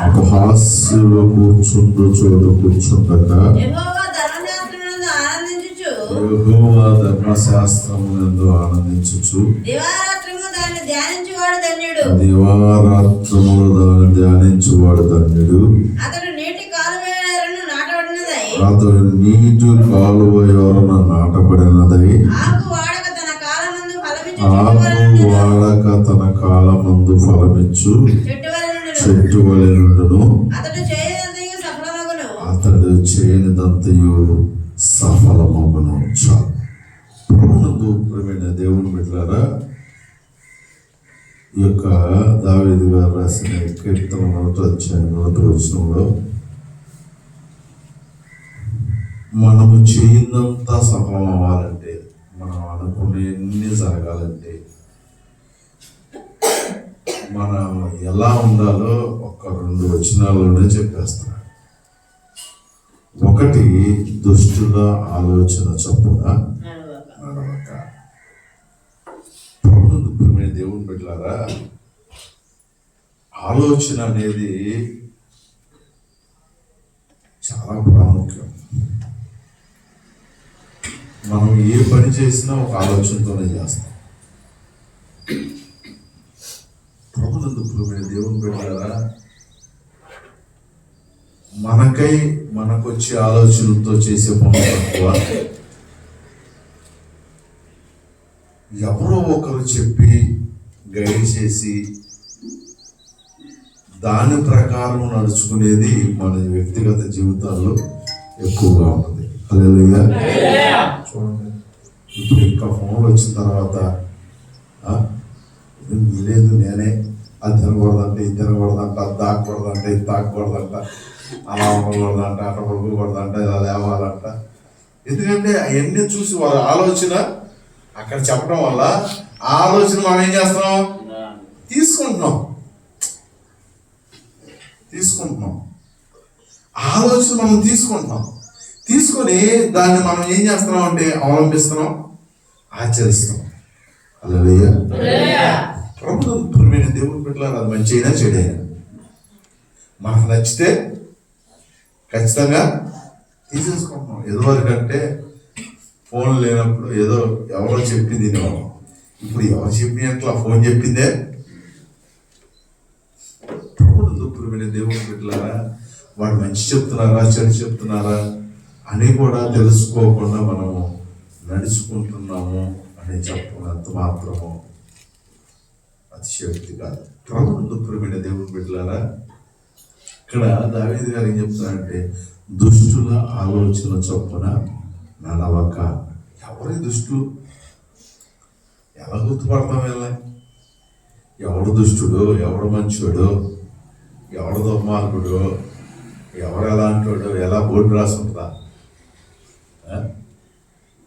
అపహాస్యులు కూర్చుండు చోటు కూర్చుండక యెహోవా ధర్మశాస్త్రమునందు ఆనందించుచు దివారాత్రము దాన్ని ధ్యానించువాడు ధన్యుడు. అతడు నీటి కాలువ ఎవరను నాటబడినదై ఆకు వాడక తన కాలమందు ఫలమిచ్చు చెట్టు వలె నుండును. అతడు చేయనిదంతయు సఫలమగును. ప్రభువునందు ప్రియమైన దేవుని బిడ్డలారా, ఈ యొక్క దావీదు గారు రాసిన కీర్తన 1వ అధ్యాయం 1వ వచనంలో మనము చేయిందంతా సఫలం అవ్వాలంటే, మనం అనుకునేన్ని జరగాలంటే, మనం ఎలా ఉండాలో ఒక 2 వచనాల్లోనే చెప్పేస్తున్నాడు. ఒకటి, దుష్టుల ఆలోచన చొప్పున నడవక. ప్రభువునందు దేవుని బిడ్డలారా, ఆలోచన అనేది చాలా ప్రాముఖ్యం. మనం ఏ పని చేసినా ఒక ఆలోచనతోనే చేస్తాం. ప్రభువునందు దేవుని బిడ్డలారా, మనకొచ్చే ఆలోచనలతో చేసే పనులు తక్కువ. ఎవరో ఒకరు చెప్పి గైడ్ చేసి దాని ప్రకారం నడుచుకునేది మన వ్యక్తిగత జీవితాల్లో ఎక్కువగా ఉంటుంది. హల్లెలూయా. చూడండి, ఇప్పుడు ఇంకా ఫోన్లు వచ్చిన తర్వాత లేదు నేనే అది తినకూడదంటే ఇది తినకూడదంట, అది తాకూడదంట ఇది తాకూడదంట, అలా ఉండకూడదంట, అట్ట పడుకోకూడదంట, ఇలా లేవాలంట. ఎందుకంటే అవన్నీ చూసి వాళ్ళ ఆలోచన అక్కడ చెప్పడం వల్ల ఆ ఆలోచన మనం ఏం చేస్తున్నాం, తీసుకుంటున్నాం. ఆలోచన మనం తీసుకొని దాన్ని మనం ఏం చేస్తున్నాం అంటే అవలంబిస్తున్నాం, ఆచరిస్తున్నాం. హల్లెలూయా. ప్రభువుని దేవుని బిడ్డలారా, అది మంచి అయినా చెడైనా మనకు నచ్చితే ఖచ్చితంగా తీసేసుకుంటున్నాం. ఎదువరకంటే ఫోన్ లేనప్పుడు ఏదో ఎవరో చెప్పింది వినేవాళ్ళం. ఇప్పుడు ఎవరు చెప్పినట్లా ఫోన్ చెప్పిందే. ప్రభువుని దేవుని బిడ్డలారా, వాడు మంచి చెప్తున్నారా చెడు చెప్తున్నారా అని కూడా తెలుసుకోకుండా మనము నడుచుకుంటున్నాము అని చెప్పినంత మాత్రము అతిశయోక్తి కాదు. ప్రభువుని దేవుని బిడ్డలారా, ఇక్కడ దావీదు గారు ఏం చెప్తున్నారంటే, దుష్టుల ఆలోచన చొప్పున నడవక. ఎవరి దుష్టులు? ఎలా గుర్తుపడతాం? ఎవడు దుష్టుడు, ఎవడు మంచోడు, ఎవడు దుర్మార్గుడు, ఎవరు ఎలాంటోడు, ఎలా బోర్డు రాసి ఉంటుందా?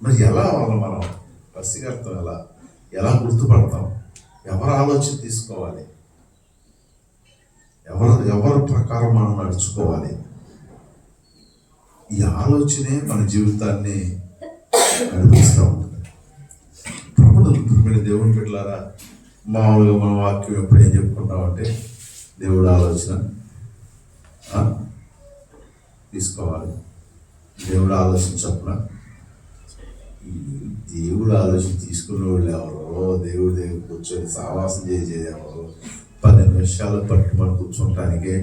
మరి ఎలా వాళ్ళని మనం పసిగడతాం? ఎలా గుర్తుపడతాం? ఎవరి ఆలోచన తీసుకోవాలి? ఎవరి ప్రకారం మనం నడుచుకోవాలి? ఈ ఆలోచనే మన జీవితాన్ని నడిపిస్తూ ఉంటుంది. ప్రభువుని దేవుని బిడ్డలారా, మామూలుగా మన వాక్యం ఎప్పుడు ఏం చెప్పుకుంటామంటే, దేవుడు ఆలోచన తీసుకోవాలి. దేవుడు ఆలోచన చొప్పున. దేవుడు ఆలోచన తీసుకునే వాళ్ళు ఎవరో, దేవుడి దగ్గర కూర్చొని సావాసం చేసేది ఎవరో, 10 నిమిషాలు పట్టుమని కూర్చుంటానికి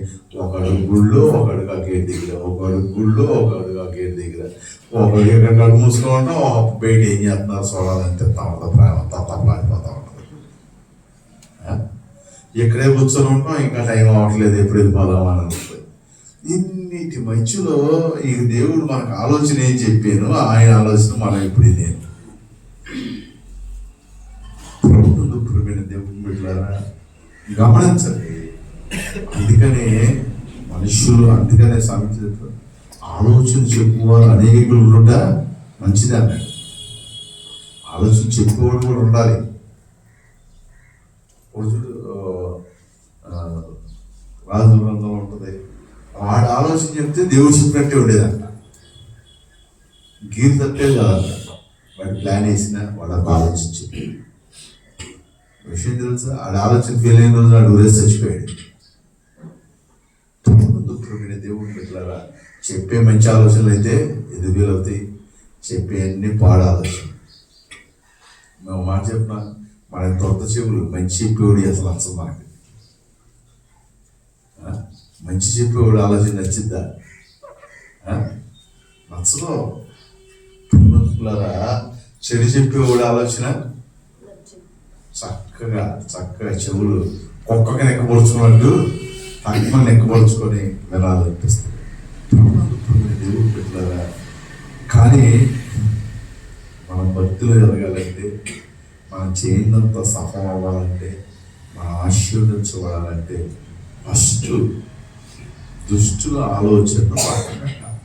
ఒకడు గుళ్ళో, ఒకడు ఆ గేట్ దగ్గర, ఒకడు గుళ్ళో, ఒకడు ఆ గేట్ దగ్గర, ఒకడు ఎక్కడ మూసుకుని ఉంటాం, బయట ఏం చేస్తున్నారు చూడాలని చెప్తా ఉంటుంది. ప్రేమ తప్పలాడిపోతూ ఉంటుంది. ఎక్కడే కూర్చొని ఉంటాం, ఇంకా టైం అవ్వట్లేదు, ఎప్పుడు వెళ్ళిపోదామని ఉంటుంది. ఇన్నిటి మధ్యలో ఈ దేవుడు మనకు ఆలోచన ఏం చెప్పాను, ఆయన ఆలోచన మనం ఇప్పుడు నేను. ప్రభువుని దేవుని బిడ్డలారా, గమనించండి. అందుకనే సామెత ఆలోచన చెప్పువారు అనేకులు ఉండుట మంచిది అన్నాడు. ఆలోచన చెప్పుకోవడం కూడా ఉండాలి. రాజు గ్రంథం ఉంటుంది, వాడు ఆలోచన చెప్తే దేవుడు చెప్పినట్టే ఉండేదంట. గీత తప్పేది కాదంట. వాడు ప్లాన్ వేసిన వాడు ఆలోచించి విషయం తెలుసా, ఆడ ఆలోచన ఫెయిల్ అయిన రోజు నాడు ఊరేసి చచ్చిపోయాడు. ప్రియమైన దేవుని బిడ్డలారా, చెప్పే మంచి ఆలోచనలు అయితే ఎదుగులవుతాయి, చెప్పే అన్ని పాడు ఆలోచన. మేము మాట చెప్పిన మన దొంత చెవులు మంచి చెప్పేవాడు అసలు నచ్చదు మనకి. మంచి చెప్పేవాడు ఆలోచన నచ్చిద్దా? నచ్చదు. పిల్లలారా, చెడు చెప్పేవాడు ఆలోచన చక్కగా చెవులు కుక్కగా నెక్కపరుచుకున్నట్టు తక్కువ నెక్కపరుచుకొని వినాలనిపిస్తుంది. దేవుడు పెట్టారా, కానీ మనం భక్తిలో ఎదగాలంటే, మనం చేయనంత సఫలం అవ్వాలంటే, మనం ఆశీర్వదించబడాలంటే ఫస్ట్ దుష్టుల ఆలోచన పక్కన పెట్టాలి.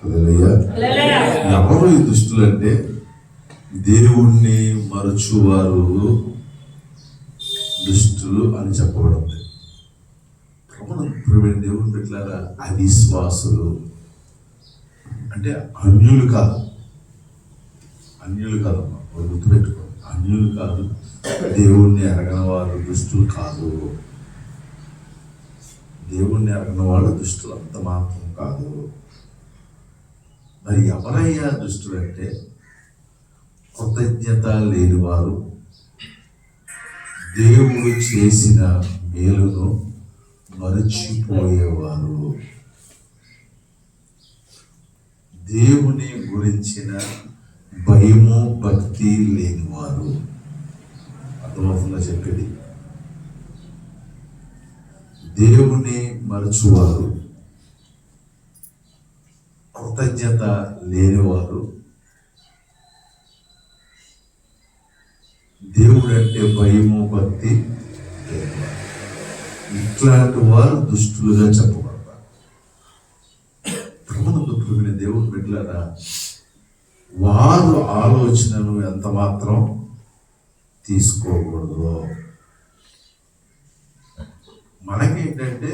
హల్లెలూయా. ఎవరు ఈ దుష్టులు అంటే దేవుణ్ణి మరచువారు దుష్టులు అని చెప్పబడింది. ప్రభుత్వ దేవుని పెట్టారా, అవిశ్వాసులు అంటే అన్యులు కాదమ్మా, గుర్తుపెట్టుకో, అన్యులు కాదు, దేవుణ్ణి ఎరగని వారు దుష్టులు కాదు. దేవుణ్ణి ఎరగని వాళ్ళు దుష్టులు అంత మాత్రం కాదు. మరి ఎవరయ్యా దుష్టులు అంటే కృతజ్ఞత లేనివారు, దేవుడు చేసిన మేలును మరచిపోయేవారు, దేవుని గురించిన భయము భక్తి లేనివారు. అర్థమవుతుందా చెప్పేది? దేవుని మరచువారు, కృతజ్ఞత లేనివారు, దేవుడు అంటే భయము భక్తి లేనివారు, ఇట్లాంటి వారు దుష్టులుగా చెప్పబడతారు. ప్రభుత్వ దేవుడు బిడ్డలారా, వారు ఆలోచనను ఎంత మాత్రం తీసుకోకూడదు. మనకేంటంటే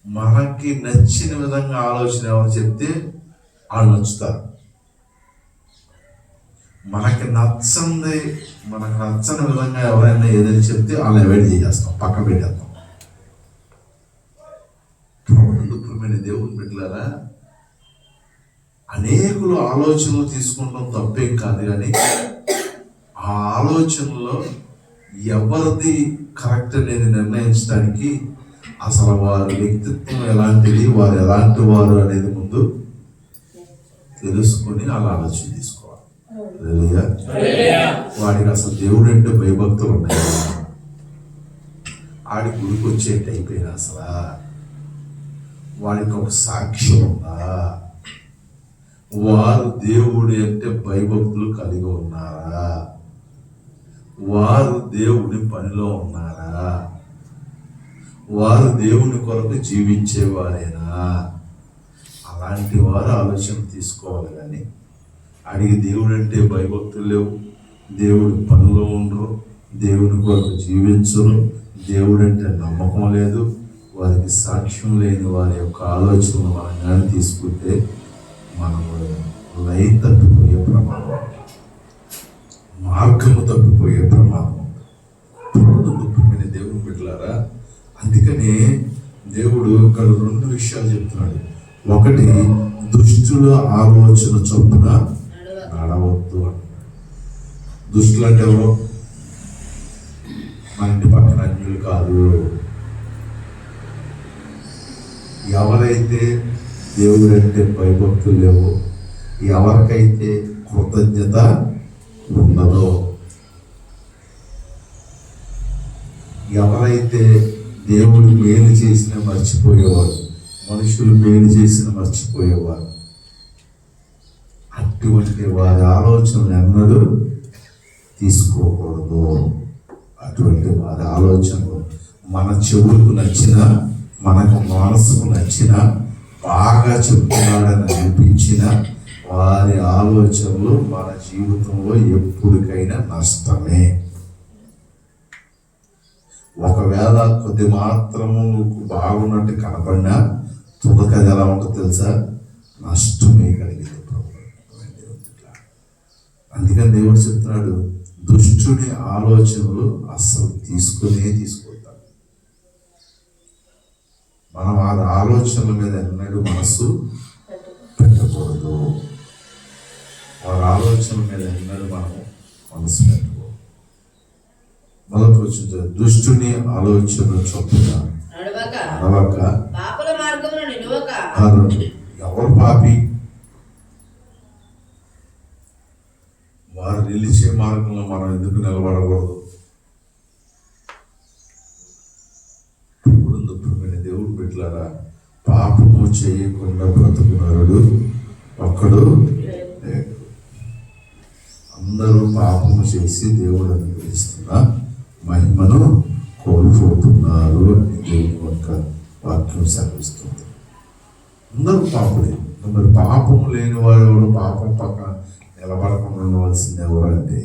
మనకి నచ్చిన విధంగా ఆలోచన ఎవరు చెప్తే వాళ్ళు నచ్చుతారు. మనకి నచ్చని విధంగా ఎవరైనా ఏదైనా చెప్తే వాళ్ళని అవాయిడ్ చేసేస్తాం, పక్క పెట్టేస్తాం. ప్రభుత్వమైన దేవుని బిడ్డలారా, అనేకులు ఆలోచనలు తీసుకుంటాం తప్పేం కాదు, కానీ ఆ ఆలోచనలో ఎవరిది కరెక్ట్ అనేది నిర్ణయించడానికి అసలు వారి వ్యక్తిత్వం ఎలాంటిది, వారు ఎలాంటి వారు అనేది ముందు తెలుసుకొని అలా ఆలోచన తీసుకోవాలి. వాడికి అసలు దేవుడు అంటే భయభక్తులు ఉన్నాయి, ఆడి గుడికి వచ్చేట్టు అయిపోయినా అసలు వాడికి ఒక సాక్ష్యం ఉందా, వారు దేవుడి అంటే భయభక్తులు కలిగి ఉన్నారా, వారు దేవుడి పనిలో ఉన్నారా, వారు దేవుని కొరకు జీవించేవారేనా, అలాంటి వారు ఆలోచన తీసుకోవాలి. కానీ అడిగి దేవుడు అంటే భయభక్తులు లేవు, దేవుడి పనిలో ఉండరు, దేవుని కొరకు జీవించరు, దేవుడు అంటే నమ్మకం లేదు, వారికి సాక్ష్యం లేని వారి యొక్క ఆలోచనలు మనం కానీ తీసుకుంటే మనము లైన్ తప్పిపోయే ప్రమాదం, మార్గము తప్పిపోయే ప్రమాదం. దేవుని బిడ్డలారా, అందుకనే దేవుడు ఇక్కడ 2 విషయాలు చెప్తున్నాడు. ఒకటి, దుష్టుల ఆలోచన చొప్పున నడవద్దు అంటున్నాడు. దుష్టులు అంటే ఎవరు? మన ఇంటి పక్కన అన్యులు కాదు. ఎవరైతే దేవుడు అంటే భయభక్తులు లేవో, ఎవరికైతే కృతజ్ఞత ఉండదో, ఎవరైతే దేవుడు మేలు చేసిన మర్చిపోయేవారు, మనుషులు మేలు చేసిన మర్చిపోయేవారు, అటువంటి వారి ఆలోచనలు ఎన్నడూ తీసుకోకూడదు. అటువంటి వారి ఆలోచనలు మన చెవులకు నచ్చిన, మనకు మనసుకు నచ్చిన, బాగా చెప్తున్నాడని అనిపించిన వారి ఆలోచనలు మన జీవితంలో ఎప్పటికైనా నష్టమే. ఒకవేళ కొద్ది మాత్రము బాగున్నట్టు కనపడినా తుదకది ఎలా ఉంటుందో తెలుసా? నష్టమే కలిగింది. అందుకని దేవుడు చెప్తున్నాడు, దుష్టుని ఆలోచనలు అస్సలు తీసుకుంటాడు. మనం వారి ఆలోచనల మీద ఎన్నడూ మనసు పెట్టకూడదు. వారి ఆలోచనల మీద ఎన్నడూ మనము మనసు పెట్టకూడదు. మొదటి వచ్చిన దుష్టుని ఆలోచన చొప్పున నడవక ఎవరు పాపి? వారు నిలిచే మార్గంలో మనం ఎందుకు నిలబడకూడదు? దేవుడు బిడ్డలారా, పాపము చేయకుండా బ్రతుకున్నాడు ఒక్కడు లేడు. అందరూ పాపము చేసి దేవుడు అనుగ్రహిస్తున్న మహిమను కోల్పోతున్నారు అని దేవుని యొక్క వాక్యం సెలవిస్తుంది. అందరూ పాపులే. మరి పాపం లేని వాడు పాపం పక్కన నిలబడకుండా ఉండవలసింది ఎవరంటే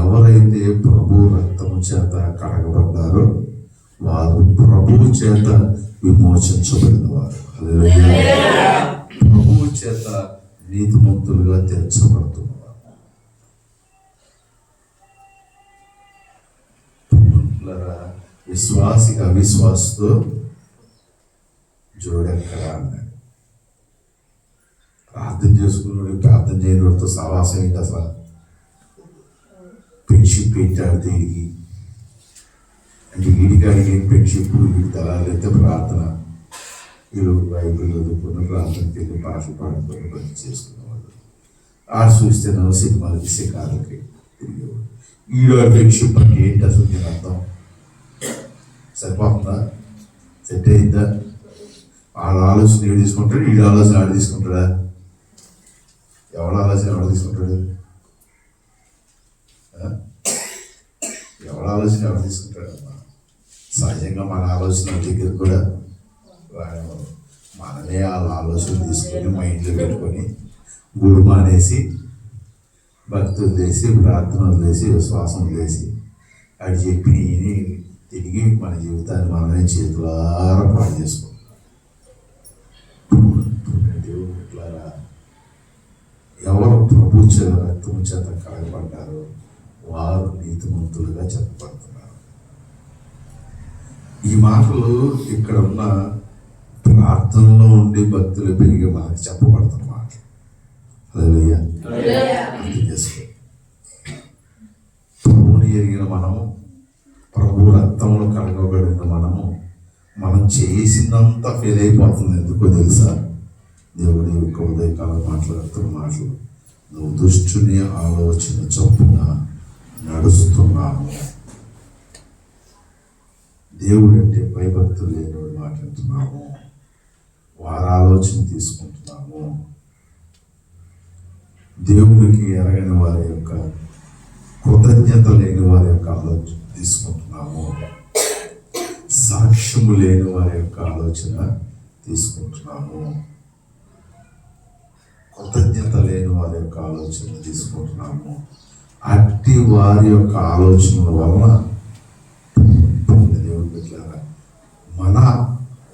ఎవరైతే ప్రభు రక్తము చేత కడగబడ్డారో వారు ప్రభువు చేత విమోచించబడిన వారు. ప్రభువు చేత నీతిమంతులుగా తీర్చబడుతున్నవారు. విశ్వాసిగా అవిశ్వాసతో జోడెక్కడా అన్నాడు. ప్రార్థన చేసుకున్నాడు, ప్రార్థన చేయని వాడితో సహవాసం ఏంటి? అసలు ఫ్రెండ్షిప్ పెట్టాడు దీనికి అంటే వీడికాడికి ఏం ఫ్రెండ్షిప్, వీడి తలాలైతే ప్రార్థన, వీళ్ళు బైబిల్ చదువుకున్న ప్రార్థనకి వెళ్ళి పాటలు పాడుకొని బతి చేసుకునేవాళ్ళు. ఆడు చూస్తే నన్ను సినిమాలకి శిఖాలకి తిరిగేవాడు. వీడు ఫ్రెండ్షిప్ అంటే ఏంటి అసలు నేను అర్థం? సరిపోతుందా? సెట్ అయిందా? వాళ్ళ ఆలోచన ఏడు తీసుకుంటాడు, వీడి ఆలోచన ఆడు తీసుకుంటాడా? ఎవడ ఆలోచన ఎవడ తీసుకుంటాడు? ఎవడ ఆలోచన ఎవడ తీసుకుంటాడు? సహజంగా మన ఆలోచన దగ్గర కూడా మనమే వాళ్ళ ఆలోచన తీసుకొని మైండ్లో పెట్టుకొని గుడి మానేసి భక్తులు చేసి ప్రార్థనలు చేసి విశ్వాసం చేసి అది చెప్పి తిరిగి మన జీవితాన్ని మనమే చేతులారా పాడు చేసుకుంటాం. దేవుడులారా, ఎవరు ప్రభు రక్తము చేత కడగబడ్డారో వారు నీతిమంతులుగా చెప్పబడుతున్నారు. ఈ మాటలు ఇక్కడ ఉన్న ప్రార్థనలో ఉండి భక్తులు పెరిగి మనకు చెప్పబడుతున్న మాటలు. హల్లెలూయా. అర్థం చేసుకో. ప్రభువుని ఎరిగిన మనము, ప్రభు రక్తంలో కడగబడిన మనము, మనం చేసిందంతా ఫెయిల్ అయిపోతుంది. ఎందుకో తెలుసా? దేవుడి యొక్క ఉదయకాలం మాట్లాడుతున్న మాటలు, నువ్వు దుష్టుని ఆలోచన చొప్పున నడుస్తున్నాము. దేవుడు అంటే భయభక్తులు లేనివాడు మాట్లాడుతున్నాము. వారి ఆలోచన తీసుకుంటున్నాము. దేవుడికి ఎరగని వారి యొక్క కృతజ్ఞత లేని వారి యొక్క ఆలోచన తీసుకుంటున్నాము. సాక్ష్యము లేని వారి యొక్క ఆలోచన తీసుకుంటున్నాము. కృతజ్ఞత లేని వారి యొక్క ఆలోచన తీసుకుంటున్నాము. అట్టి వారి యొక్క ఆలోచనల వలన దేవుడు పెట్టారా మన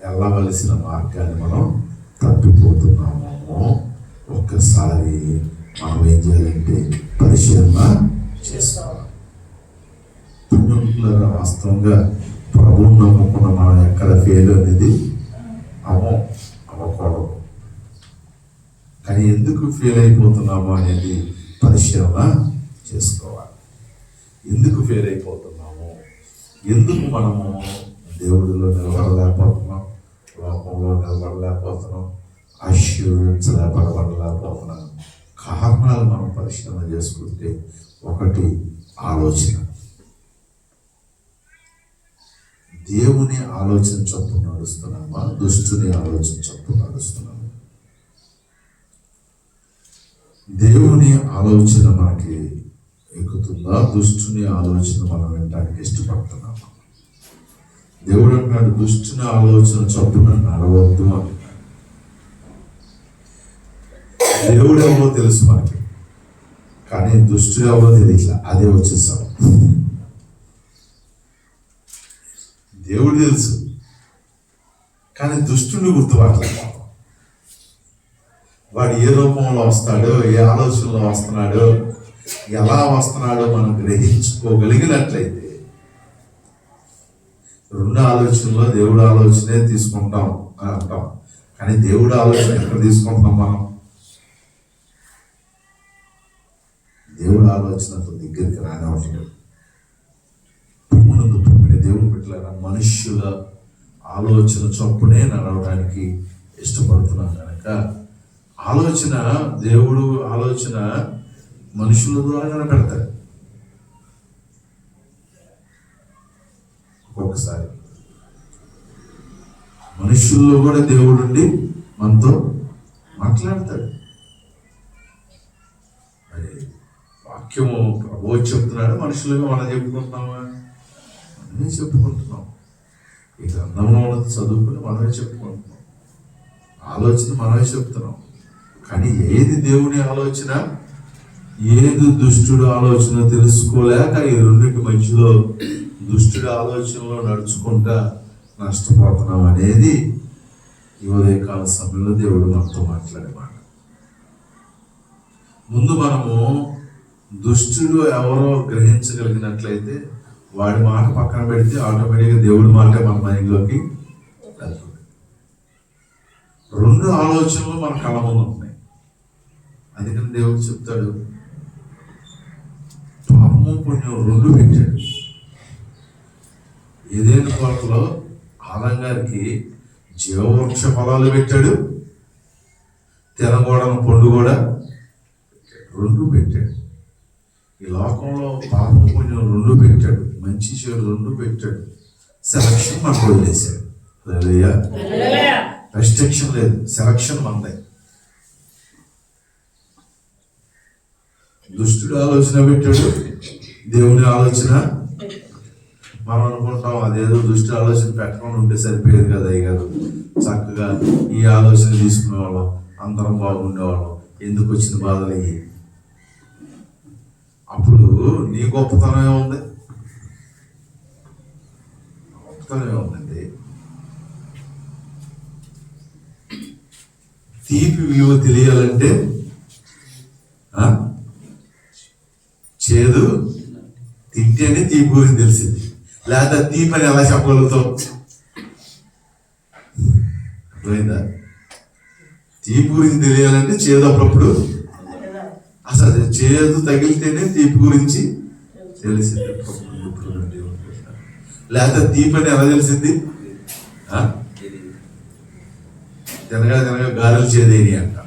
వెళ్ళవలసిన మార్గాన్ని మనం తప్పిపోతున్నాము. ఒక్కసారి మనం ఏం చేయాలంటే పరిశీలన చేసుకోవాలి. వాస్తవంగా ప్రభువుని నమ్ముకున్న మనం ఎక్కడ ఫెయిల్ అనేది అవ్వకూడదు. కానీ ఎందుకు ఫెయిల్ అయిపోతున్నాము అనేది పరిశీలన చేసుకోవాలి. ఎందుకు ఫెయిల్ అయిపోతున్నాము? ఎందుకు మనము దేవుడిలో నిలబడలేకపోతున్నాం, లోకంలో నిలబడలేకపోతున్నాం, ఆశీర్వదించలేకపోతున్నాం? కారణాలు మనం పరిశీలన చేసుకుంటే, ఒకటి ఆలోచన. దేవుని ఆలోచన చొప్పున నడుస్తున్నామా, దుష్టుని ఆలోచన చొప్పున నడుస్తున్నామా? దేవుని ఆలోచన మనకి ఎక్కుతుందా, దుష్టుని ఆలోచన మనం వినడానికి ఇష్టపడుతున్నామా? దేవుడు అంటున్నాడు, దుష్టుని ఆలోచన చొప్పున నడవద్దు అంటున్నాడు. దేవుడు ఎవరో తెలుసు మనకి, కానీ దుష్టుడు ఎవరో తెలియట్లా. అదే వచ్చేసాం. దేవుడు తెలుసు, కానీ దుష్టుని గుర్తుపట్టలేదు. వాడు ఏ రూపంలో వస్తాడో, ఏ ఆలోచనలో వస్తున్నాడో, ఎలా వస్తున్నాడో మనం గ్రహించుకోగలిగినట్లయితే రెండు ఆలోచనలో దేవుడు ఆలోచనే తీసుకుంటాం అని అంటాం, కానీ దేవుడు ఆలోచన ఎక్కడ తీసుకుంటున్నాం మనం? దేవుడు ఆలోచన అతని దగ్గరికి రానివ్వట్లేదు. దేవుడు పెట్టలేరా మనుష్యుల ఆలోచన చొప్పునే నడవడానికి ఇష్టపడుతున్నాం కనుక ఆలోచన, దేవుడు ఆలోచన మనుషుల ద్వారా పెడతాడు. ఒక్కొక్కసారి మనుషుల్లో కూడా దేవుడు ఉండి మనతో మాట్లాడతాడు. మరి వాక్యము ప్రభువు చెప్తున్నాడు, మనుషులుగా మనం చెప్పుకుంటున్నామా? మనమే చెప్పుకుంటున్నాం. ఈ గ్రంథంలో ఉన్నది చదువుకుని మనమే చెప్పుకుంటున్నాం, ఆలోచన మనమే చెప్తున్నాం. కానీ ఏది దేవుని ఆలోచన, ఏది దుష్టుడు ఆలోచన తెలుసుకోలేక ఈ రెండింటి మధ్యలో దుష్టుడి ఆలోచనలో నడుచుకుంటా నష్టపోతున్నాం అనేది ఈ ఉదయకాల సమయంలో దేవుడు మనతో మాట్లాడే మాట. ముందు మనము దుష్టుడు ఎవరో గ్రహించగలిగినట్లయితే వాడి మాట పక్కన పెడితే ఆటోమేటిక్గా దేవుడి మాటే మన మైండ్లోకి వెళ్తుంది. రెండు ఆలోచనలు మన కళ్ళ ముందు ఉన్నాయి. అందుకని దేవుడు చెప్తాడు, పాపము పుణ్యం రెండు పెట్టాడు. ఏదైనా తోటలో ఆదాం గారికి జీవవృక్ష ఫలాలు పెట్టాడు, తినకూడని పండు కూడా రెండు పెట్టాడు. ఈ లోకంలో పాపం పుణ్యం రెండు పెట్టాడు, మంచి చెడు రెండు పెట్టాడు. సెలక్షన్ మనకు వదిలేశాడు. రెస్ట్రిక్షన్ లేదు, సెలక్షన్ మనదే. దుష్టుడు ఆలోచన పెట్టాడు, దేవుని ఆలోచన. మనం అనుకుంటాం అదేదో దుష్టి ఆలోచన పెట్టకుండా ఉంటే సరిపోయేది కదా అయ్యారు, చక్కగా ఈ ఆలోచన తీసుకునేవాళ్ళం, అందరం బాగుండేవాళ్ళం, ఎందుకు వచ్చిన బాధలు అయ్యి. అప్పుడు నీ గొప్పతనం ఏముంది? గొప్పతనం ఏముందండి? తీపి విలువ తెలియాలంటే చేదు తింటేనే తీపి గురించి తెలిసింది, లేదా తీపి అని ఎలా చెప్పగలుగుతాం? అర్థమైందా? తీపి గురించి తెలియాలంటే చేదు అప్పుడప్పుడు, అసలు చేదు తగిలితేనే తీపి గురించి తెలిసింది. లేదా తీపి అని ఎలా తెలిసింది? తినగా తినగా గారెలు చేదేని అంట.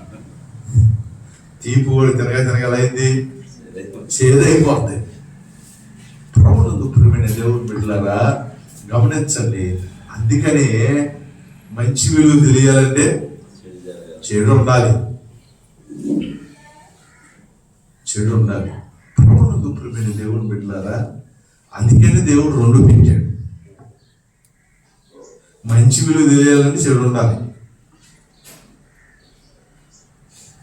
తీపి కూడా తినగా తినగా ఎలా అయింది? చేదైపోతుంది. ప్రభునందు ప్రియమైన దేవుని బిడ్డలారా గమనించండి. అందుకనే మంచి విలువ తెలియాలంటే చెడు ఉండాలి, చెడు ఉండాలి. ప్రభునందు ప్రియమైన దేవుని బిడ్డలారా అందుకనే దేవుడు రెండు పెట్టాడు. మంచి విలువ తెలియాలంటే చెడు ఉండాలి.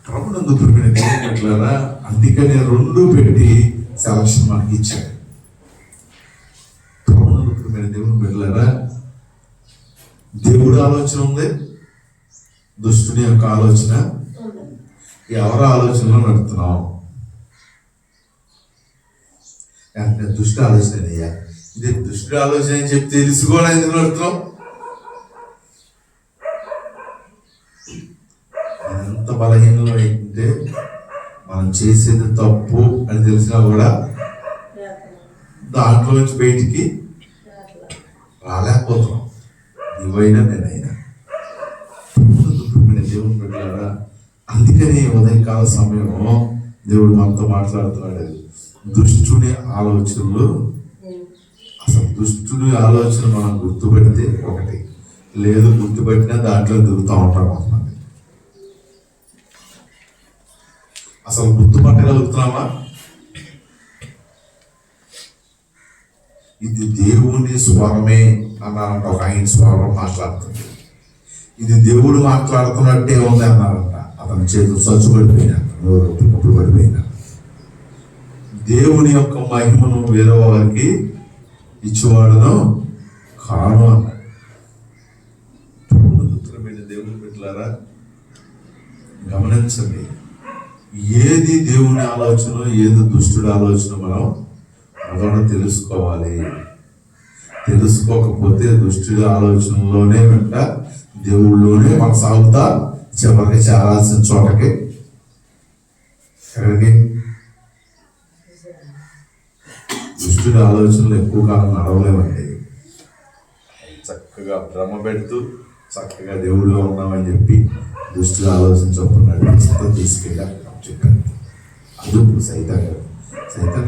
ప్రభునందు ప్రియమైన దేవుని బిడ్డలారా అందుకనే రెండు పెట్టి సెలక్షన్ మనకి ఇచ్చాడు. ప్రభునందు ప్రియమైన దేవుని బిడ్డలారా దేవుడు ఆలోచన ఉంది, దుష్టుని యొక్క ఆలోచన. ఎవరి ఆలోచనలో నడుతున్నాం? దుష్టి ఆలోచన అయ్యా, ఇది దుష్టి ఆలోచన అని చెప్పి తెలుసుకోవడం ఎందుకు నడుతున్నాం? ఎంత బలహీనం అయితే మనం చేసేది తప్పు అని తెలిసినా కూడా దాంట్లో నుంచి బయటికి రాలేకపోతున్నాం. నువ్వైనా నేనైనా. దేవుని బిడ్డలారా అందుకని ఉదయకాల సమయం దేవుడు మనతో మాట్లాడుతున్నాడు. దుష్టుని ఆలోచనలు, అసలు దుష్టుని ఆలోచన మనం గుర్తుపెడితే ఒకటి, లేదు గుర్తుపెట్టినా దాంట్లో దిగుతూ ఉంటాం కొంతమంది. అసలు గుర్తుపట్టగలుగుతున్నామా? ఇది దేవుని స్వరమే అన్నారంట. ఒక ఆయన స్వరం మాట్లాడుతుంది, ఇది దేవుడు మాట్లాడుతున్నట్టే ఉంది అన్నారంట. అతని చేతులు సచ్చుపడిపోయినాక, నోరు పుప్పుడు పడిపోయినా. దేవుని యొక్క మహిమను వేరే వారికి ఇచ్చేవాడును కాను అన్నాడు. దేవుని బిడ్డలారా గమనించండి, ఏది దేవుని ఆలోచన, ఏది దుష్టుడి ఆలోచన మనం మొదట తెలుసుకోవాలి. తెలుసుకోకపోతే దుష్టుడి ఆలోచనలోనే వెంట దేవుళ్ళలోనే మనం సాగుతా చివరికి చేరాల్సిన చోటకి ఎక్కడికి దుష్టుడి ఆలోచనలు ఎక్కువ కాలం నడవలేమండి. చక్కగా భ్రమ పెడుతూ చక్కగా దేవుడిలో ఉన్నామని చెప్పి దుష్టుడు ఆలోచన చొప్పున తీసుకెళ్ళి అక్కడ చెప్పాను. అది ఇప్పుడు సైతం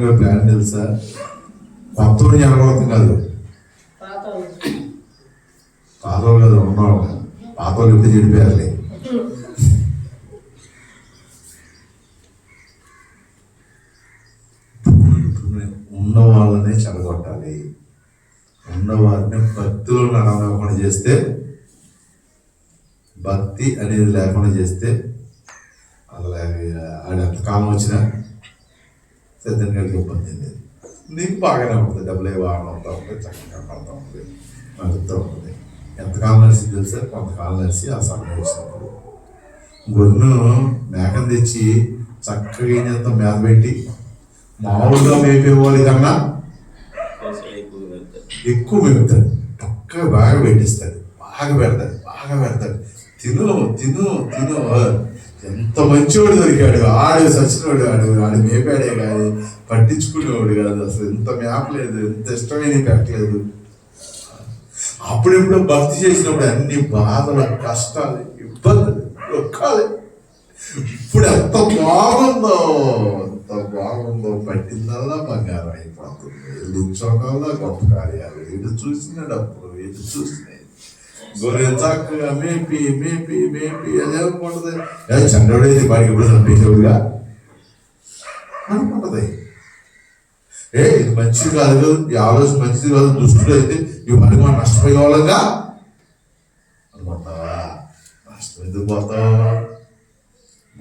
గారు ప్లాన్ తెలుసా? కొత్తోడు జరగబోతుంది కాదు, పాతోళ్ళు కదా ఉన్నవాళ్ళు, పాతోళ్ళు ఎప్పుడు చెడిపోయారులే. ఉన్న వాళ్ళనే చెడగొట్టాలి, ఉన్నవారిని భక్తిలో నడవకుండా చేస్తే, భక్తి అనేది లేకుండా చేస్తే అలాగే ఆడు ఎంతకాలం వచ్చినా సిద్ధం గారికి ఇబ్బంది లేదు. నీకు బాగానే ఉంటుంది, డబ్బులే బాగా అవుతూ ఉంటుంది, చక్కగా పడుతూ ఉంటుంది, నడుస్తూ ఉంటుంది. ఎంతకాలం నడిచి తెలుసా? కొంతకాలం నడిచి ఆ సమయం వచ్చినప్పుడు గొర్రెను మేకను తెచ్చి చక్కగా ఏం చేస్తాం, మేత పెట్టి మామూలుగా మేపేవాళ్ళు కన్నా ఎక్కువ మేపుతాడు, చక్కగా బాగా పెట్టిస్తాడు, బాగా పెడతాడు. తిను ఎంత మంచివాడు దొరికాడు, ఆడు సచ్చినవాడు, ఆడు మేపాడే కాదు, పట్టించుకునేవాడు కాదు, అసలు ఎంత మేపలేదు, ఎంత ఇష్టమైన పెట్టలేదు. అప్పుడెప్పుడు భక్తి చేసినప్పుడు అన్ని బాధలు, కష్టాలు, ఇబ్బందులు, దుఃఖాలు. ఇప్పుడు ఎంత బాగుందో పట్టిందల్లా బంగారం అయిపోతుంది, వెళ్ళిన చోటల్లా గొప్ప కార్యాలు, ఎటు చూసిన డబ్బులు, ఎటు చూసిన గొర్రె చక్కగా మేపి అదే ఉంటుంది. చంద్రుడైతే వాడికి ఎప్పుడు చంపేసేవాడుగా అనుకుంటుంది. ఇది మంచిది కాదు, ఈ ఆలోచన మంచిది కాదు, దుష్టుడు అయితే ఈ పని మనం నష్టపోయే వాళ్ళంగా అనుకుంటావా? నష్టం ఎందుకు పోతావు?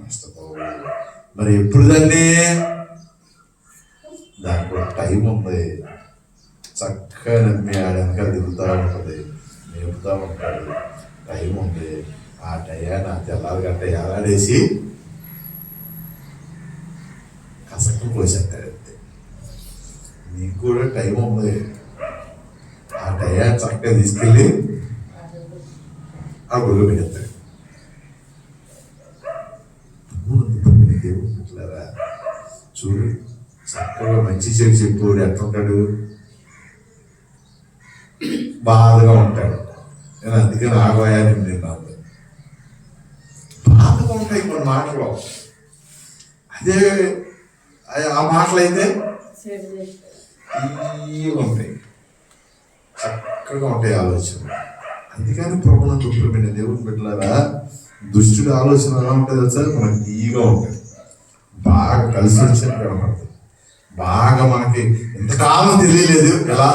నష్టపోవు. మరి ఎప్పుడు దాన్ని దానికి ఒక టైం ఉంది, చక్కగా నమ్మి ఆడనక దిగుతూ ఉంటుంది, మేపుతూ ఉంటాడు, టైం ఉంది. ఆ టయాన్ని తెల్లారి గంట ఎలాడేసి కసక్కు పోసేస్తాడు. అంతే, నీకు కూడా టైం ఉంది. ఆ టయాన్ని చక్కగా తీసుకెళ్ళి ఆ గురుగు పెడతాడు. దేవుడురా చూడు, చక్కగా మంచి చెడు చెప్పాడు, ఎట్లుంటాడు, బాధగా ఉంటాడు. నేను అందుకని ఆగోయాన్ని తిన్నాను. బాధగా ఉంటాయి కొన్ని మాటలు, అదే ఆ మాటలు అయితే ఉంటాయి, చక్కగా ఉంటాయి ఆలోచనలు. అందుకని ప్రభుత్వం దుఃఖమైన దేవుని బిడ్డలారా, దుష్టుడి ఆలోచన ఎలా ఉంటుంది తెలుసా? మనకి తీయగా ఉంటుంది, బాగా కలిసి వచ్చినట్టు కనపడుతుంది, బాగా మనకి ఇంతకాలం తెలియలేదు, ఎలా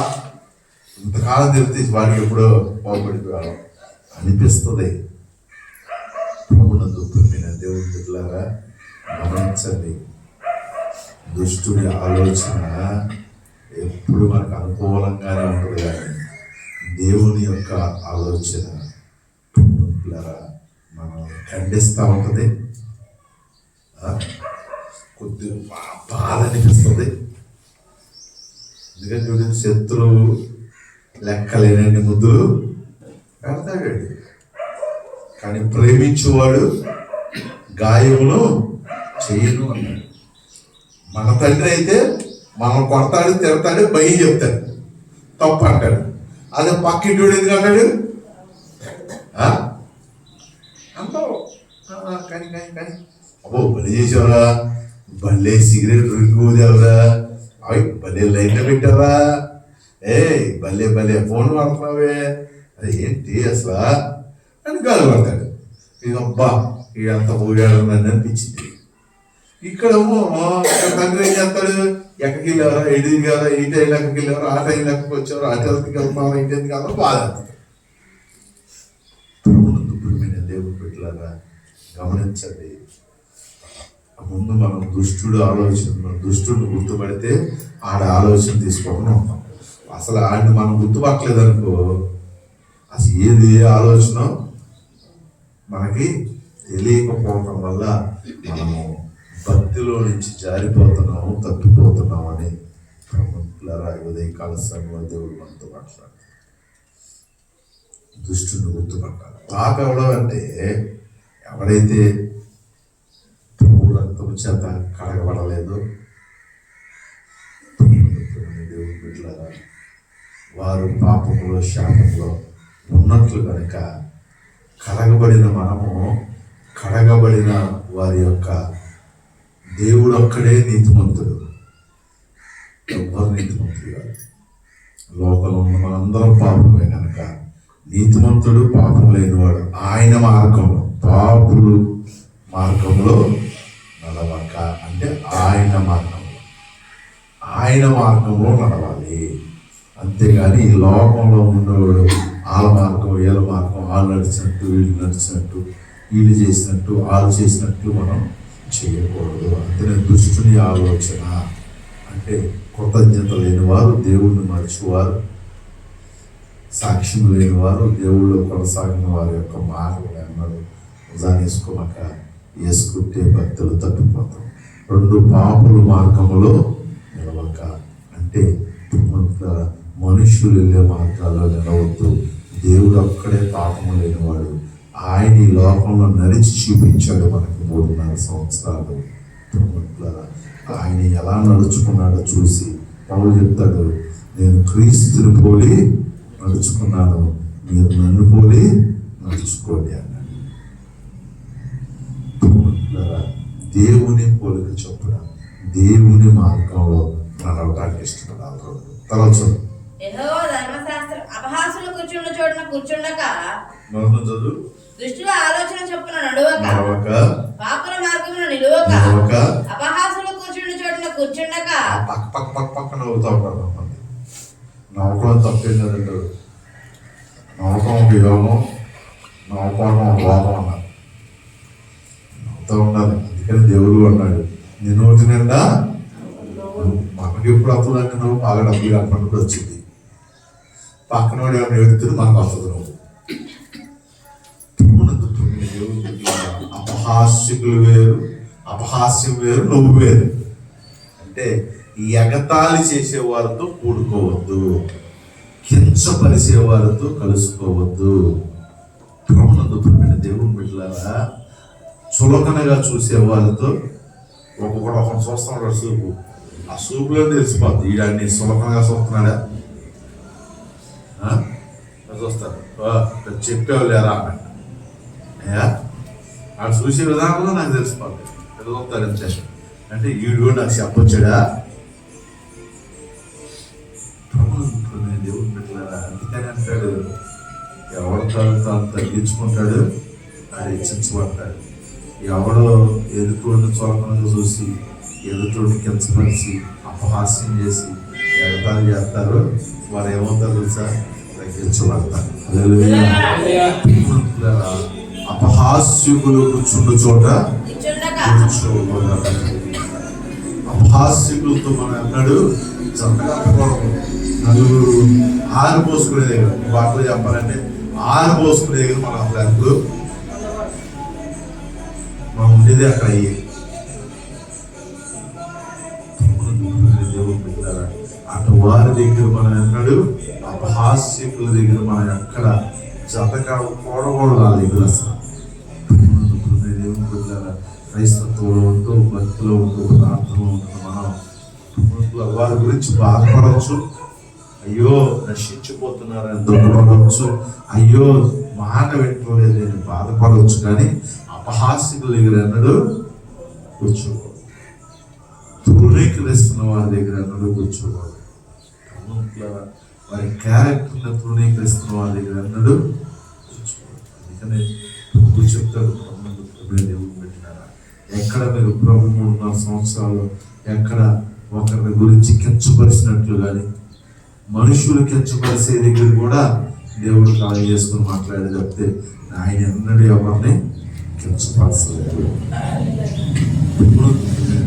ఇంతకాలం తెలిస్తే వాడికి ఎప్పుడో బాగుపడిపోయాడు అనిపిస్తుంది. ప్రభుత్వం దుఃఖమైన దేవుని బిడ్డలారా గమనించండి, దుష్టుడి ఆలోచన ఎప్పుడు మనకు అనుకూలంగానే ఉంటుంది, కానీ దేవుని యొక్క ఆలోచన మనం ఖండిస్తూ ఉంటుంది, కొద్దిగా బాధ అనిపిస్తుంది. ఎందుకంటే చూడండి, శత్రువు లెక్కలేనన్ని ముద్దులు పెడతాడు, కానీ ప్రేమించేవాడు గాయమును చేయను అన్నాడు. మన తండ్రి అయితే మనం కొడతాడు, తిడతాడు, భయం చెప్తాడు, తప్పు అంటాడు. అదే పక్కింటి ఎందుకు అంటాడు అంటావు. కానీ అబ్బో బలి చేసావురా, భలే సిగరెట్ రుంగుదేవరా, అవి భలే లైన్లో పెట్టావా, భలే ఫోన్ వాడుతున్నావే, అది ఏంటి అసలు అని గాలి పడతాడు. ఇక అబ్బా ఇదంతా ఊగాడని అనిపించింది. ఇక్కడేమో తండ్రి ఏం చేస్తాడు, ఎక్కడికి వెళ్ళారా, ఎడికి కదా, ఈ టైం ఎక్కడికి వెళ్ళారు, ఆ టైం ఎక్కడికి వచ్చారు, ఆ టైంకి వెళ్తున్నారా, ఇంటికి కాదు బాధ. దుఃఖమైన దేవుడు పెట్టలాగా గమనించండి. ముందు మనం దుష్టుడిని గుర్తుపడితే ఆడ ఆలోచన తీసుకోకుండా ఉంటాం. అసలు ఆడిని మనం గుర్తుపట్టలేదు అనుకో, అసలు ఏది ఆలోచన మనకి తెలియకపోవటం వల్ల మనము భక్తిలో నుంచి జారిపోతున్నాము, తప్పిపోతున్నాము అని ప్రభుత్వ ఉదయకాల సమయంలో దేవుడు మనతో మాట్లాడుతారు. దుష్టుని గుర్తుపట్టాలి. పాప ఎవడో అంటే ఎవడైతే ప్రభు రక్తము చేత కడగబడలేదో దేవుని బిడ్డలారా, వారు పాపములో శాపంలో ఉన్నట్లు కనుక కడగబడిన మనము, కడగబడిన వారి యొక్క దేవుడు ఒక్కడే నీతిమంతుడు, ఎవ్వరు నీతిమంతుడు కాదు. లోకంలో ఉన్న మనందరం పాపమే కనుక నీతిమంతుడు పాపం లేనివాడు ఆయన మార్గంలో, పాపులు మార్గంలో నడవక, అంటే ఆయన మార్గంలో నడవాలి. అంతేగాని ఈ లోకంలో ఉన్నవాడు వాళ్ళ మార్గం వీళ్ళ మార్గం, వాళ్ళు నడిచినట్టు వీళ్ళు నడిచినట్టు, వీళ్ళు చేసినట్టు వాళ్ళు చేసినట్లు మనం చేయకూడదు. అంతనే దుష్టుని ఆలోచన అంటే కృతజ్ఞత లేనివారు, దేవుణ్ణి మరచివారు, సాక్ష్యం లేనివారు, దేవుళ్ళు కొనసాగిన వారి యొక్క మార్గం అన్నాడు. ఉదాహరణ వేసుకోమాక వేసుకుంటే భక్తులు తప్పిపోతాం. రెండు పాపుల మార్గములో నిలవక, అంటే మనుషులు వెళ్ళే మార్గాల్లో నిలవద్దు. దేవుడు ఒక్కడే పాపము లేనివాడు. ఆయన ఈ లోకంలో నడిచి చూపించాడు మనకి 3.5 సంవత్సరాలు. ఆయన ఎలా నడుచుకున్నాడో చూసి పౌలు చెప్తాడు, నేను క్రీస్తుని పోలి నడుచుకున్నాను, మీరు నన్ను పోలి నడుచుకోండి అన్నాడు. దేవుని పోలిక చొప్పున దేవుని మార్గంలో నడవడానికి ఇష్టపడాలి. తర్వాత యెహోవా ధర్మశాస్త్ర అపహాసులు కూర్చున్న చోటున కూర్చుండక, చదువు, దుష్టుల ఆలోచన చొప్పున నడవక, పాపుల మార్గమున నిలువక, అపహాసులు కూర్చున్న చోటున కూర్చుండక. పక్క నవ్వుతా ఉంటారు. నవ్వుకోవడం తప్పేం కదంటారు. నవ్వకం ఒక యోగం, నవ్వుకోవడం ఒక రోగం అన్నారు. నవ్వుతూ ఉండాలి. అందుకని దేవుడు అన్నాడు, నీ నోటి నిండా మనకి ఎప్పుడు వస్తుందంటే నువ్వు బాగా డబ్బులు కనపడినప్పుడు వచ్చింది. పక్కన వాడు ఏమైనా ఎడుతుంది, మనకు వస్తుంది. నువ్వు అపహాస్యకులు వేరు, అపహాస్యం వేరు, నువ్వు వేరు. అంటే ఎగతాళి చేసేవారితో కూడుకోవద్దు, కించపరిచేవారితో కలుసుకోవద్దు. ప్రభునందు ప్రియమైన దేవుని బిడ్డలారా, చులకనగా చూసేవారితో ఒక్కొక్కడు ఒకటి చూస్తూ ఉంటాడు. చూపు, ఆ చూపులో తెలిసిపోద్ది ఈడాన్ని సులభంగా చూస్తున్నాడా చూస్తారు. చెప్పేవాళ్ళు లేరా అయ్యా, ఆడు చూసే విధానంలో నాకు తెలిసిపోద్ది. చూస్తారు ఎంత అంటే ఈడు కూడా నాకు చెప్పొచ్చాడా. దేవుడు పెట్టారా, అందుకని అంటాడు, ఎవడో తాను తగ్గించుకుంటాడు అది హెచ్చించబడతాడు. ఎవడో ఎదుటోడిని చొలకనగా చూసి ఎదుటోడిని కించపరిచి అపహాస్యం చేసి ఎగతాళి చేస్తారు, వారు ఏమవుతారు తెలుసా, తగ్గించబడతారు. అపహాస్యకులు కూర్చున్న చోట అపహాస్యకులతో మనం అన్నాడు చక్కగా నలుగురు ఆరిపోసుకునే దగ్గర, వాటిలో చెప్పాలంటే ఆరిపోసుకునే దగ్గర మన అప్పుడు మనం ఉండేది అక్కడ అయ్యి. అటు వారి దగ్గర మనం ఎన్నాడు, అపహాస్యకుల దగ్గర మనం ఎక్కడ జతగా కూడకూడదు. వాళ్ళ దగ్గర అసలు క్రైస్తత్వంలో ఉంటూ, భక్తిలో ఉంటూ, ప్రార్థనలో ఉంటూ మనం వారి గురించి బాధపడవచ్చు. అయ్యో నశించిపోతున్నారని దుఃఖపడవచ్చు, అయ్యో మాట పెట్టలేదు నేను బాధపడవచ్చు. కానీ అపహాస్యకుల దగ్గర అన్నాడు కూర్చోకూడదు, తృణీకరిస్తున్న వారి దగ్గర అన్నాడు కూర్చోకూడదు. వారి క్యారెక్టర్ని తృణీకరిస్తున్న వారి దగ్గర అన్నాడు కూర్చోకూడదు. అందుకనే ప్రభు చెప్తాడు, దేవుడు పెట్టినారా, ఎక్కడ మీరు ప్రభు 3.5 సంవత్సరాలు ఎక్కడ ఒకరి గురించి కించపరిచినట్లు కానీ, మనుషులు కించపరిచే దగ్గర కూడా దేవుడు కాల్ చేసుకుని మాట్లాడే తప్పితే ఆయన ఎన్నడూ ఎవరిని కించపరచలేదు.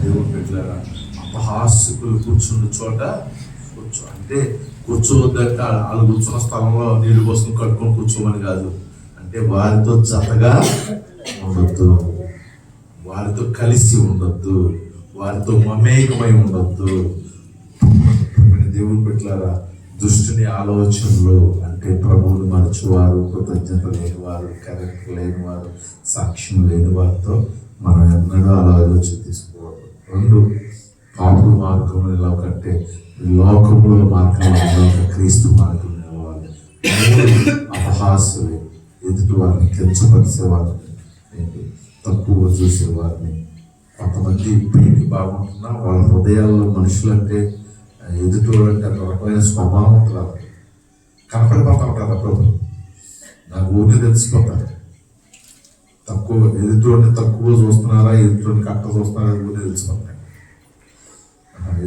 దేవుడు పెట్టారా, అపహాస్యకులు కూర్చున్న చోట కూర్చో అంటే కూర్చోవద్దంటే వాళ్ళు కూర్చున్న స్థలంలో నీళ్ళు కోసం కట్టుకొని కూర్చోమని కాదు. అంటే వారితో జతగా ఉండొద్దు, వారితో కలిసి ఉండొద్దు, వారితో మమేకమై ఉండొద్దు. దేవుని పెట్టారా, దుష్టుని ఆలోచనలు అంటే ప్రభువుని మరచువారు, కృతజ్ఞత లేనివారు, క్యారెక్టర్ లేనివారు, సాక్ష్యం లేని వారితో మనం ఎన్నడూ అలా ఆలోచన తీసుకోవాలి. రెండు, పాపుల మార్గంలో కంటే లోకంలో మార్గంలో క్రీస్తు మార్గం నిలవాలి. అపహాస్యులే, ఎదుటి వారిని కించపరిచేవారిని, తక్కువ చూసేవారిని. కొంతమంది పైకి బాగుంటున్నా వాళ్ళ హృదయాల్లో మనుషులంటే ఎదుటి వాళ్ళంటే ఒక రకమైన స్వభావం ఉంటుంది. కనపడిపోతా ఉంటారు అప్పుడు, నాకు ఊరిని తెలిసిపోతారు. తక్కువ ఎదుటిని తక్కువ చూస్తున్నారా, ఎదుటిని కట్ట చూస్తున్నారా ఊరిని తెలిసిపోతాయి.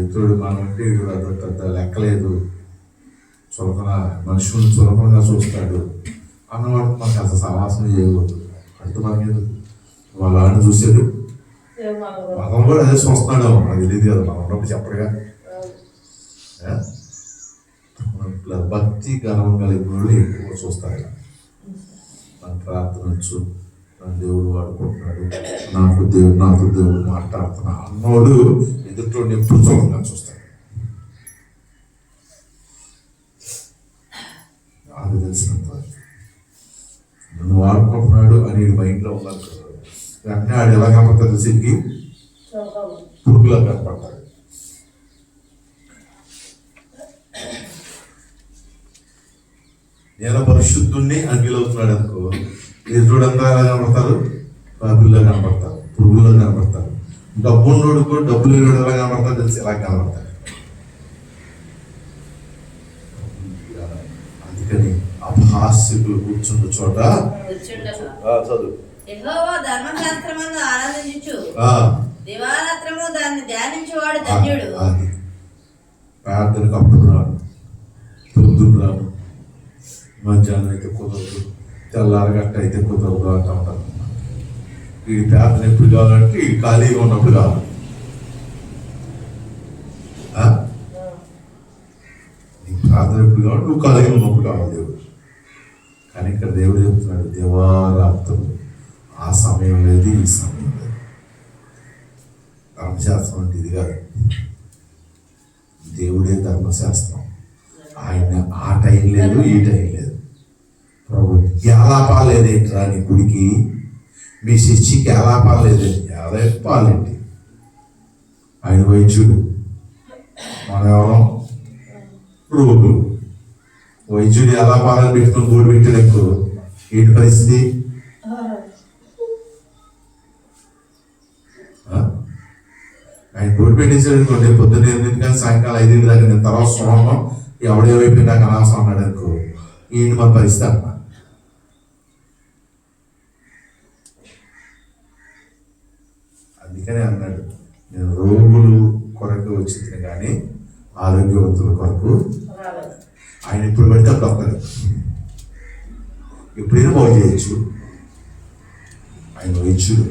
ఎదుటి మనం అంటే పెద్ద లెక్కలేదు, చులకన మనుషుల్ని చులకనగా చూస్తాడు అన్నవాడు మనకు అసలు సమాసం చేయకూడదు. అంటే మనకి వాళ్ళ ఆడిని చూసేది మనం కూడా అదే చూస్తున్నాడు, మనకు తెలియదు కదా, మనం ఉన్నప్పుడు చెప్పడుగా. భక్తి గర్వం కలిగిన వాళ్ళు ఎక్కువ చూస్తారు. మన ప్రార్థనచ్చు, నా దేవుడు వాడుకుంటున్నాడు, నాతో దేవుడు మాట్లాడుతున్నా అన్నోడు ఎదుటి ఎప్పుడు చూడంగా చూస్తాడు. అది తెలిసినంత నన్ను వాడుకుంటున్నాడు అని మైండ్లో ఉన్నాడు. వెంటనే ఆడు ఎలా కనపడతాడు, సిగ్గి పురుగులా కనపడతాడు. నేను పరిశుద్ధుణ్ణి అగ్గిలవుతున్నాడు అనుకో, ఎదురుడంతా ఎలా కనపడతారు, పాపుల్లో కనపడతారు, పురుగుల్లో కనపడతారు. డబ్బు ఉన్నోడు కూడా డబ్బు లేనివాడు ఎలా కనపడతారు తెలిసి ఎలా కనపడతారు. అందుకని అపహాస్యకులు కూర్చున్న చోట చదువు యెహోవా ధర్మశాస్త్రమందు ఆనందించుచు దివారాత్రము దాన్ని ధ్యానించువాడు ధన్యుడు. అది ప్రార్థనకు అప్పుడు రాను, పొద్దున్న రాను, మధ్యాహ్నం అయితే కుదరదు, తెల్లారగట్ట అయితే కుదరదు అంటూ ఉంటారు. వీడి ప్రార్థన ఎప్పుడు కావాలంటే వీడు ఖాళీగా ఉన్నప్పుడు కావాలి. నీ ప్రార్థన ఎప్పుడు కావాలి, నువ్వు ఖాళీగా ఉన్నప్పుడు కావాలి దేవుడు. కానీ ఇక్కడ దేవుడు చెప్తున్నాడు, దేవారాత్రులు, ఆ సమయం లేదు, ఈ సమయం లేదు. ధర్మశాస్త్రం అంటే ఇది కాదు, దేవుడే ధర్మశాస్త్రం. ఆయన ఆ టైం లేదు, ఈ టైం లేదు. ప్రభు ఏలాపాలేదేంట్రా నీ గుడికి, మీ శిష్యుకి ఏలాపాలేదేంటి, ఏలాపాలేంటి. ఆయన వైద్యుడు, మన ఎవరం రోగులు. వైద్యుడు ఏలాపాలని పెట్టుకుని గోడు పెట్టాడు ఎక్కువ, ఏంటి పరిస్థితి? ఆయన గోడు పెట్టేసాడు అనుకోండి, పొద్దున్న 8 కానీ సాయంకాలం 5 దాకా నేను తర్వాత సోమం ఎవడేమైపోయి నాకు అనవసరం అన్నాడు అనుకో, ఈయన మన పరిస్థితి అన్న. అందుకనే అన్నాడు, నేను రోగులు కొరకు వచ్చింది కానీ ఆరోగ్యవంతుల కొరకు. ఆయన ఇప్పుడు పడితే అప్పుడు వస్తాడు, ఎప్పుడైనా బాగు చేయొచ్చు. ఆయన వైద్యుడు,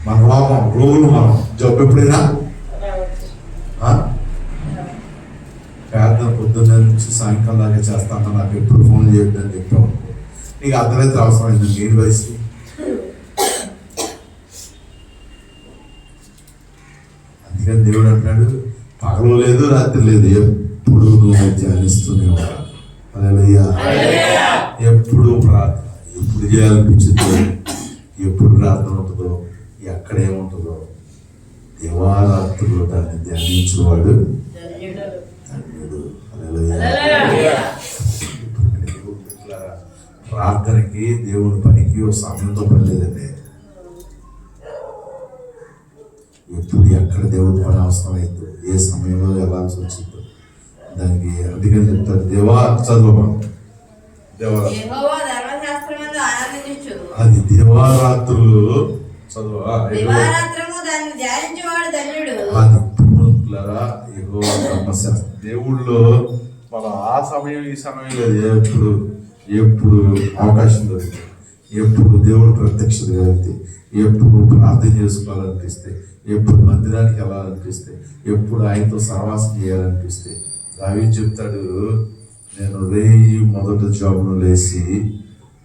మన రోగం రోగులు, మనం జబ్బు ఎప్పుడైనా. ప్రార్థన పొద్దున్న నుంచి సాయంకాలం దాకా చేస్తాను, నాకు ఎప్పుడు ఫోన్ చేయొద్దని చెప్పావు, నీకు అర్ధరాత్రి అవసరం అయింది, నేను పరిస్థితి. అందుకని దేవుడు అంటున్నాడు, పగలు లేదు రాత్రి లేదు, ఎప్పుడు నువ్వు ధ్యానిస్తూనే ఉంటావు. హల్లెలూయా. ఎప్పుడు ప్రార్థన, ఎప్పుడు చేయాలనిపించిందో, ఎప్పుడు ప్రార్థన ఉంటుందో, ఎక్కడ ఏముంటుందో, దేవారాత్రులు దాన్ని ధ్యానించేవాడు ధన్యుడు. హల్లెలూయా. ప్రార్థనకి దేవుని పనికి ఒక సమయంతో పని లేదండి. ఎప్పుడు ఎక్కడ దేవుడి పని అవసరం అవుతుందో, ఏ సమయంలో వెళ్ళాల్సి వచ్చిందో దానికి. అందుకని చెప్తారు, దేవా చదువు, అది దేవారాత్రులు చదువు, అది ధర్మశాస్త్రం. దేవుళ్ళు మన ఆ సమయం ఈ సమయం లేదు, ఎప్పుడు అవకాశం దొరికితే, ఎప్పుడు దేవుడు ప్రత్యక్షత కలిగితే, ఎప్పుడు ప్రార్థన చేసుకోవాలనిపిస్తే, ఎప్పుడు మందిరానికి వెళ్ళాలనిపిస్తే, ఎప్పుడు ఆయనతో సహవాసం చేయాలనిపిస్తే. దావీదు చెప్తాడు, నేను రేయి మొదటి జామును లేచి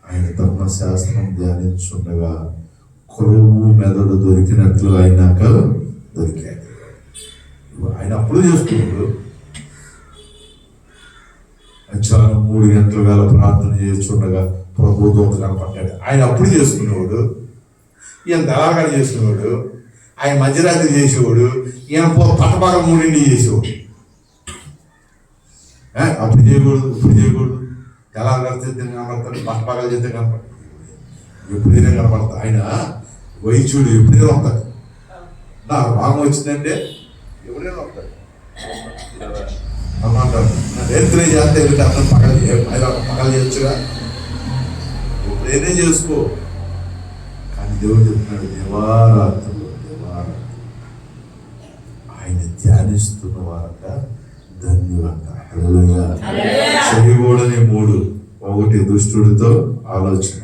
ఆయన ధర్మశాస్త్రం ధ్యానించుండగా కొరువు మెదడు దొరికినట్లు అయినాక దొరికాడు. ఆయన అప్పుడు చేసుకున్నాడు, మధ్యాహ్నం 3 గంటల వేళ ప్రార్థన చేస్తుండగా ప్రభు దూత కనపడ్డాడు. ఆయన అప్పుడు చేసుకునేవాడు, ఈయన దళాగాడు చేసుకునేవాడు, ఆయన మధ్యరాత్రి చేసేవాడు, ఈయన పట్టపగల 3 చేసేవాడు. అప్పుడు చేయకూడదు, ఇప్పుడు చేయకూడదు. తెల్లారి చేస్తే కనపడతాడు, పట్టపగలు చేస్తే కనపడతాడు, ఎప్పుడైనా కనపడతాడు. ఆయన వైద్యుడు ఎప్పుడైనా వస్తాడు. నాకు భాగం వచ్చిందంటే ఎప్పుడైనా వస్తాడు అమ్మంటాడు. రేత్రే చేస్తే అతను పగలు చేయొచ్చుగా, ఎప్పుడైనా చేసుకో. కానీ దేవుడు చెప్తున్నాడు, దేవారాత్రులు ఆయన ధ్యానిస్తున్న వారంట ధన్యులంట. చేయకూడని 3: 1 దుష్టుడితో ఆలోచన,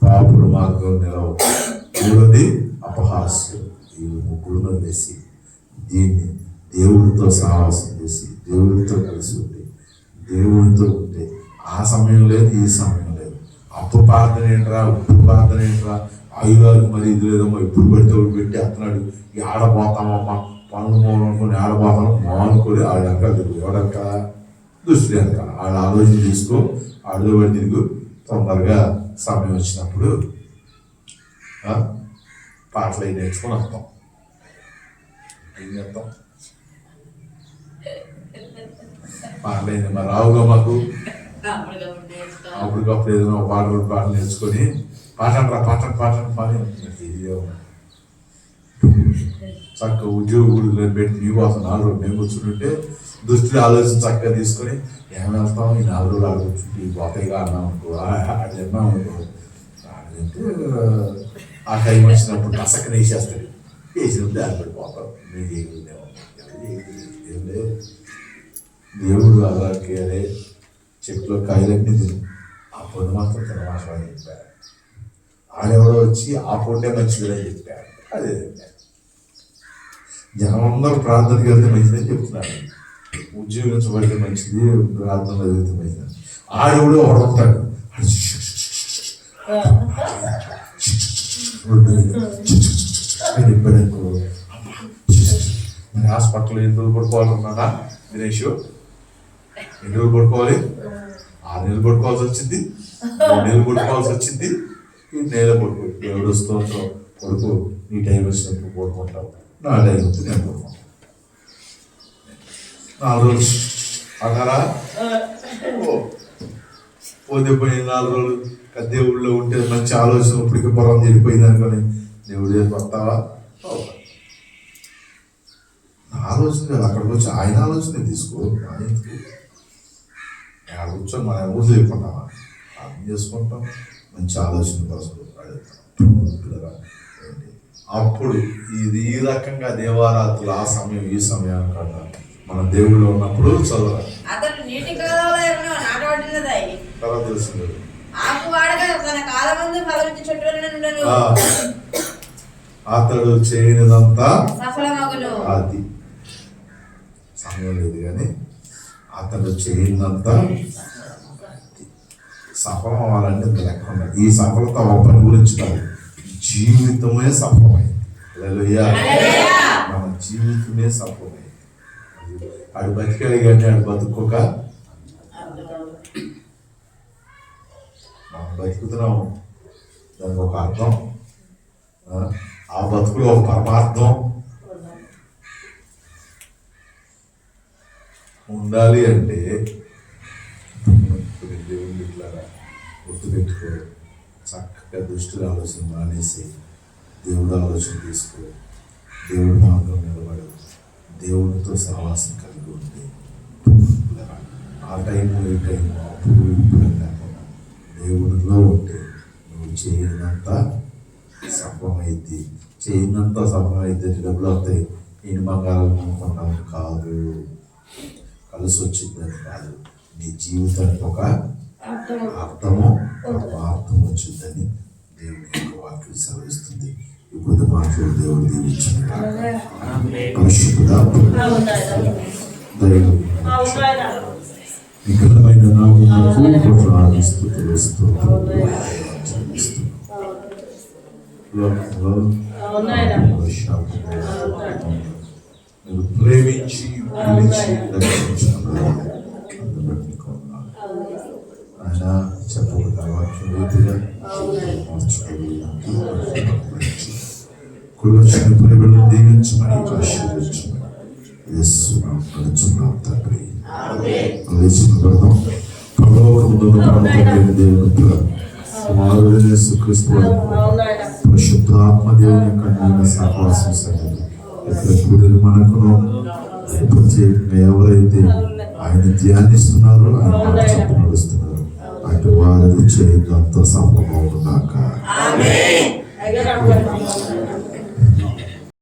పాపుడు మార్గం నిలవ, 3 అపహాస్యం. ఈ 3 వేసి దీన్ని దేవుడితో సహవాసం చేసి దేవుడితో కలిసి ఉండి దేవుడితో ఉంటే ఆ సమయం లేదు, ఈ సమయం లేదు. అప్పు ప్రార్థన ఏంట్రా, ఇప్పుడు ప్రార్థన ఏంట్రా, ఆయుధాలకు మరి ఇది లేదమ్మా, ఇప్పుడు పడితే పెట్టి అత్తనాడు. ఈ ఆడపోతామమ్మా, పనులు మోనుకొని ఆడపోతాం మోనుకొని ఆడక ఎవడక్క దృష్టి వెనక ఆడ ఆలోచన తీసుకో, ఆడలో పడి తిరుగు. తొందరగా సమయం వచ్చినప్పుడు పాటలు అవి నేర్చుకొని వస్తాం. ఏం చేస్తాం? పాటలు అయింది మరి రావుగా మాకు. అప్పటికప్పుడు ఏదైనా ఒక పాటలు నేర్చుకొని పాటండి పాడి చక్కగా ఉద్యోగులు పెట్టి మీకోసం 4 రోజులు మేము కూర్చుంటుంటే దృష్టిని ఆలోచన చక్కగా తీసుకొని ఏం వెళ్తాం, ఈ 4 రోజులు ఆడ కూర్చుంటే ఈ పోతాయిగా అన్నాం అనుకో, అది అన్నాం అనుకో, అంటే ఆ టైం వచ్చినప్పుడు కసక్క వేసేస్తాడు. వేసినప్పుడు దాని పడిపోతాం. మీకు ఏం లేదు. దేవుడు అలాగే అదే చెట్టులో కాయలన్నీ తిను, ఆ పొండు మాత్రం తినమాసమని చెప్పారు. ఆడెవడో వచ్చి ఆ పొండే మంచిదని చెప్పారు. అదే జనం అందరూ ప్రార్థనకి వెళ్తే మంచిదని చెప్తున్నారు, ఉద్యోగించబడితే మంచిది, ప్రార్థనలో వెళ్తే మంచిది. ఆడెవడో ఒకడు ఉంటాడు, చెప్పాడనుకో, మరి హాస్పిటల్ 8 రోజులు పడుకోవాలన్నాడా దినేష్? 8 రోజులు పడుకోవాలి, 6 నెలలు పడుకోవాల్సి వచ్చింది, 3 నెలలు పడుకోవాల్సి వచ్చింది. ఈ నెల పడుకో, దేవుడు స్తోత్రం, పడుకో, నీ టైం వచ్చినప్పుడు పడుకుంటావు, నా టైం వచ్చి నేను పడుకుంటాను. 4 రోజులు అన్నారా? పోతే పోయిన 4 రోజులు దేవుళ్ళో ఉంటే మంచి ఆలోచన, ఇప్పటికీ పొలం చెడిపోయింది అనుకొని దేవుడు చేసి పడతావా? ఆలోచన అక్కడికి వచ్చి ఆయన ఆలోచన తీసుకో. ఆయన కూర్చొని మన ఊరు లేకుంటామా? అర్థం చేసుకుంటాం, మంచి ఆలోచన కోసం అప్పుడు ఇది ఈ రకంగా దేవారాత్రులు ఆ సమయం ఈ సమయాన్ని కన్నా మన దేవుళ్ళు ఉన్నప్పుడు చదవాలి. తర్వాత తెలిసింది అతడు చేయనిదంతా అది సమయం లేదు, కానీ అతడు చేయనిదంతా సఫలం అవ్వాలంటే లెక్క ఉండదు. ఈ సఫలత ఒక పని గురించి కాదు, జీవితమే సఫలమైంది. మన జీవితమే సఫలమైంది. ఆడు బతికాడు కానీ ఆడు బతుకోక మనం బతుకుతున్నాము, దానికి ఒక అర్థం, ఆ బతుకులో ఒక పరమార్థం ఉండాలి. అంటే దేవుళ్ళు ఇట్లా గుర్తుపెట్టుకో, చక్కగా దుష్టుల ఆలోచన మానేసి దేవుడు ఆలోచన తీసుకో, దేవుడు మార్గం నిలబడు, దేవుడితో సహవాసం కలిగి ఉంది. ఆ టైము ఈ టైము అప్పుడు ఇప్పుడు కాకుండా దేవుడిలో ఉంటే నువ్వు చేయనంతా సఫలమైద్ది. చేయనంతా సఫలమైద్ది, డబ్బులు వస్తాయి, ఈయన బంగారాలు అనుకున్నాను కాదు, కలిసి వచ్చిందని కాదు, నీ జీవితానికి ఒక అర్థము అర్థం వచ్చిందని దేవుని యొక్క వాక్యం సెలవిస్తుంది. ఇప్పుడు మాట్లాడు దేవుడు దీవించిన పరిశుద్ధుడా వికలమైన నామమునకు ప్రేమించి చెప్పబడ్డ వాక్యం రీతిగా వచ్చిన ప్రేమను దీవించమని ఆశీర్వదించమని యేసునామమున నడుచున్నాం తండ్రి. లేచిన పడదాం. పరలోకముందున్న పరమతండ్రి దేవుని పిల్లలు కుమారుడైన యేసుక్రీస్తు వారి పరిశుద్ధాత్మ దేవుని యొక్క అన్యోన్య సహవాసం సన్నిధి ఇక్కడ కూడిన మనకును ప్రత్యేకంగా ఎవరైతే ఆయన ధ్యానిస్తున్నారో ఆయన మాట చెప్పు నడుస్తున్నారు అటు వారి చేయంతా సఫలమవుతుందాక.